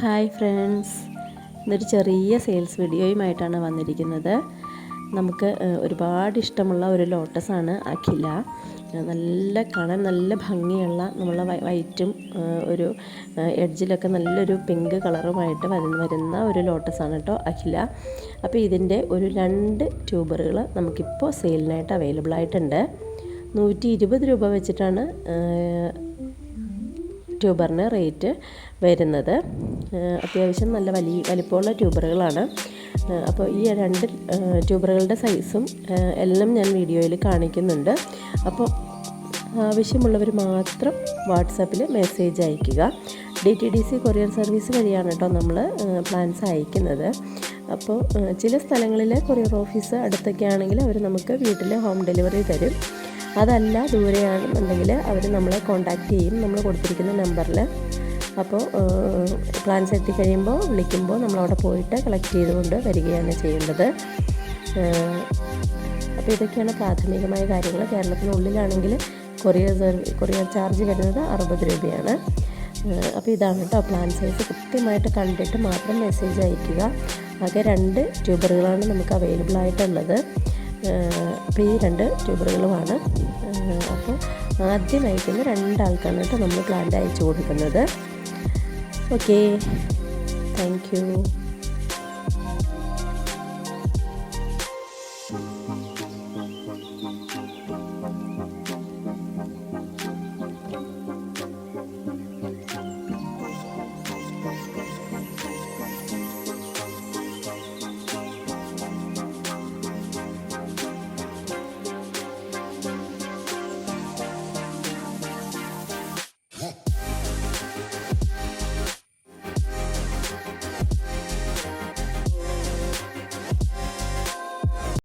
Hi friends, ഇന്നൊരു ചെറിയ sales വീഡിയോയുമായിട്ടാണ് വന്നിരിക്കുന്നത്. നമുക്ക് ഒരുപാട് ഇഷ്ടമുള്ള ഒരു ലോട്ടസാണ് അഖില. കാണാൻ നല്ല ഭംഗിയുള്ള നമ്മളെ വൈറ്റും ഒരു എഡ്ജിലൊക്കെ നല്ലൊരു പിങ്ക് കളറുമായിട്ട് വരുന്ന ഒരു ലോട്ടസാണ് കേട്ടോ അഖില. അപ്പോൾ ഇതിൻ്റെ ഒരു 2 ട്യൂബറുകൾ നമുക്കിപ്പോൾ സെയിലിനായിട്ട് അവൈലബിൾ ആയിട്ടുണ്ട്. 120 രൂപ വെച്ചിട്ടാണ് ട്യൂബറിന് റേറ്റ് വരുന്നത്. അത്യാവശ്യം നല്ല വലിപ്പമുള്ള ട്യൂബറുകളാണ്. അപ്പോൾ ഈ 2 ട്യൂബറുകളുടെ സൈസും എല്ലാം ഞാൻ വീഡിയോയിൽ കാണിക്കുന്നുണ്ട്. അപ്പോൾ ആവശ്യമുള്ളവർ മാത്രം വാട്സാപ്പിൽ മെസ്സേജ് അയയ്ക്കുക. DTDC കൊറിയർ സർവീസ് വഴിയാണ് കേട്ടോ നമ്മൾ പ്ലാൻസ് അയക്കുന്നത്. അപ്പോൾ ചില സ്ഥലങ്ങളിൽ കൊറിയർ ഓഫീസ് അടുത്തൊക്കെ ആണെങ്കിൽ അവർ നമുക്ക് വീട്ടിൽ ഹോം ഡെലിവറി തരും. അതല്ല ദൂരെയാണെന്നുണ്ടെങ്കിൽ അവർ നമ്മളെ കോൺടാക്റ്റ് ചെയ്യും നമ്മൾ കൊടുത്തിരിക്കുന്ന നമ്പറിൽ. അപ്പോൾ പ്ലാൻസ് എത്തിക്കഴിയുമ്പോൾ വിളിക്കുമ്പോൾ നമ്മളവിടെ പോയിട്ട് കളക്ട് ചെയ്തുകൊണ്ട് വരികയാണ് ചെയ്യേണ്ടത്. അപ്പോൾ ഇതൊക്കെയാണ് പ്രാഥമികമായ കാര്യങ്ങൾ. കേരളത്തിനുള്ളിലാണെങ്കിൽ കൊറിയർ ചാർജ് വരുന്നത് 60 രൂപയാണ്. അപ്പോൾ ഇതാണ് കേട്ടോ പ്ലാൻ സൈസ്. കൃത്യമായിട്ട് കണ്ടിട്ട് മാത്രം മെസ്സേജ് അയയ്ക്കുക. ആകെ 2 ട്യൂബറുകളാണ് നമുക്ക് അവൈലബിൾ ആയിട്ടുള്ളത്. അപ്പോൾ ഈ 2 ട്യൂബറുകളുമാണ്. അപ്പോൾ ആദ്യം അയക്കുന്ന 2 ആൾക്കാണ് കേട്ടോ നമ്മൾ പ്ലാന്റ് അയച്ചു കൊടുക്കുന്നത്. Okay, thank you.